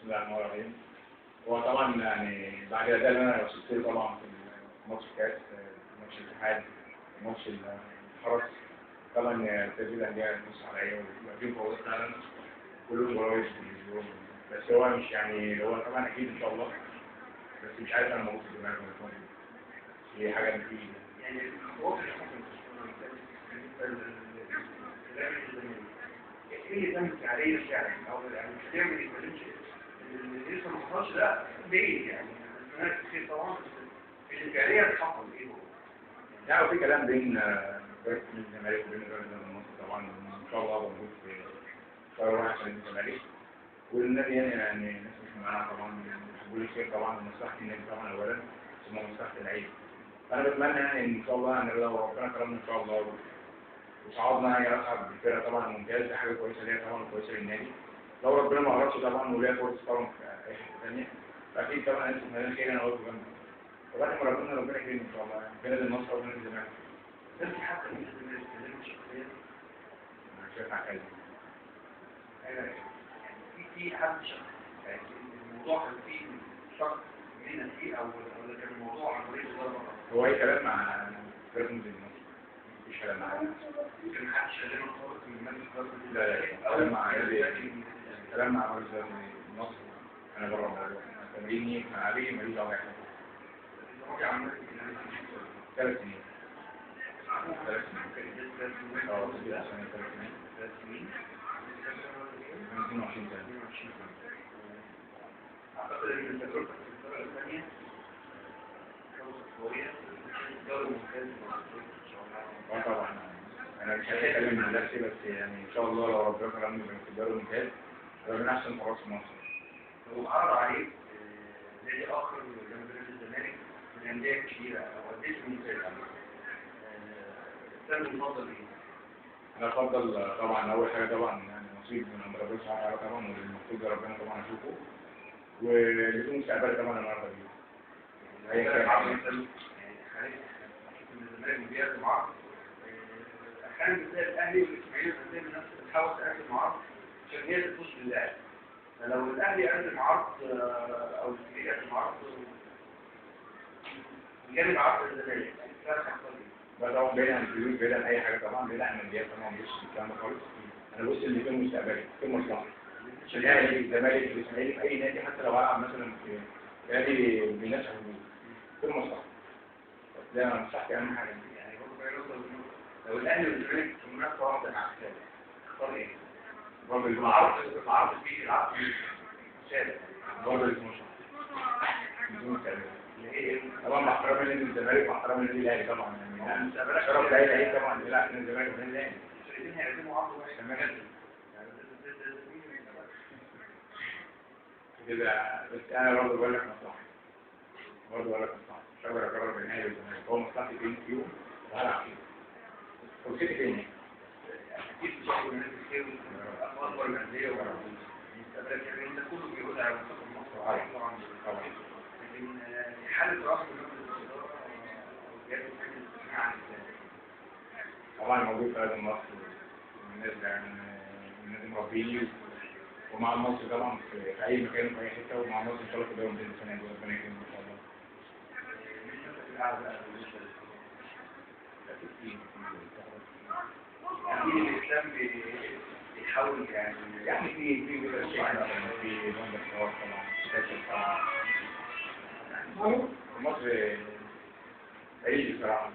بسم الله الرحمن الرحيم. هو طبعا يعني بعد الاداء اللي انا وصلت له طبعا في ماتش الكاس، ماتش الاتحاد، ماتش الحرس، طبعا تدريب الانديه بتبص عليا ويبقى فيهم فوضى فعلا، كلهم جرايد باليوم. بس هو مش يعني هو طبعا اكيد ان شاء الله، بس مش عارف انا موجود في دماغي ولا فاضي. هي حاجه بتيجي يعني هو ايه اللي تم عليه فعلا او يعني مش هتعمل يتكلمش اللي لسه ما حصلش ده بعيد يعني هناك كتير طبعا الامكانيه تحصل ايه هو؟ لا وفي كلام بين الزمالك وبين الرجل المصري طبعا ان شاء الله موجود في قرار واحد عشان الزمالك والنادي يعني الناس مش معانا طبعا بيقول خير طبعا ومصلحه النادي طبعا اولا ثم مصلحه اللعيبه. فانا بتمنى يعني ان شاء الله يعني لو ربنا كرمنا ان شاء الله وصعدنا هي اصعب بالفرقه طبعا ممتاز، دي حاجه كويسه ليا طبعا وكويسه للنادي. لو ربنا ما قررش طبعا وليا فرصه طبعا في اي حته ثانيه فاكيد طبعا انتوا مالين خير انا واقف جنبي. وبعد ما ربنا يكرمني ان شاء الله يعني في نادي النصر ونادي الزمالك. بس حتى من الزمالك كلمه شخصيا انا شايف عقلي. يعني في حد شخص يعني الموضوع كان فيه شخص لينا فيه او ولا كان الموضوع عن طريق ضربه؟ هو اي كلام مع فرقه نادي النصر. مش كلام مع يمكن محدش كلمه خالص من الناس. لا كلام مع كلام مع رئيس النصر. انا بره الموضوع تمريني مع علي ماليش دعوه بحاجه. 3 سنين. 3 سنين. اه 3 سنين. 22 سنه. اعتقد ان تجربتك في الدرجه الثانيه قويه دوري ممتاز طبعا. انا مش هتكلم عن نفسي بس يعني ان شاء الله لو ربنا كرمني في الدوري الممتاز هيبقى من احسن حراس في مصر. لو عرض عليك نادي اخر جنب نادي الزمالك من الانديه الكبيره او انديه الممتازه السبب المفضل ايه؟ انا افضل طبعا اول حاجه طبعا يعني نصيب من ربنا سبحانه وتعالى طبعا والمفروض ربنا طبعا اشوفه واللي في مستقبلي طبعا انا ارضى بيه. اي كلام يعني خليك من الزمالك بيقدم عرض احيانا بتلاقي الاهلي والاسماعيلي بتلاقي نفس بتحاول تقدم عرض عشان هي تفوز باللاعب. فلو الاهلي قدم عرض او الاسماعيلي قدم عرض بجانب عرض الزمالك ده هيحصل ايه؟ ده طبعا بعيد عن الفلوس بعيد عن اي حاجه طبعا بعيد عن الماديات طبعا مش الكلام ده خالص. انا بص اللي في مستقبلي في مصلحه الاهلي الزمالك الاسماعيلي في اي نادي حتى لو هلعب مثلا في نادي بنفس الحدود في مصلحه. ده مصلحتي اهم حاجه يعني برضه لو الاهلي والزمالك في منافسه واحده مع السابق اختار ايه؟ برضه العرض فيه العرض سابق برضه المصلحه بدون كلام. طبعا مع احترام نادي الزمالك واحترام النادي الاهلي طبعا يعني شرف الاهلي طبعا بيلعب نادي الزمالك والنادي الاهلي. الاثنين هيقدموا عرض واحد تمام كده. بس انا برضه بقول لك مصلحه مش هقدر اقرر بين الاهلي والزمالك هو مصلحتي فيهم وهلعب فيهم. فرصتي فين؟ اكيد ان شاء الله الناس كتير اكبر الانديه والمستقبل يعني ده كله بيقول على منتخب مصر طبعا لكن حاله راس طبعا موجود في نادي مصر والناس يعني من نادي مربيني ومع مصر طبعا في اي مكان في اي حته ومع مصر ان شاء الله في الدوري الممتاز السنه دي ربنا يكرمنا ان شاء الله. يعني الاسلام بيحاول يعني في بلاد في بندر طبعا مصر عيش بصراحه.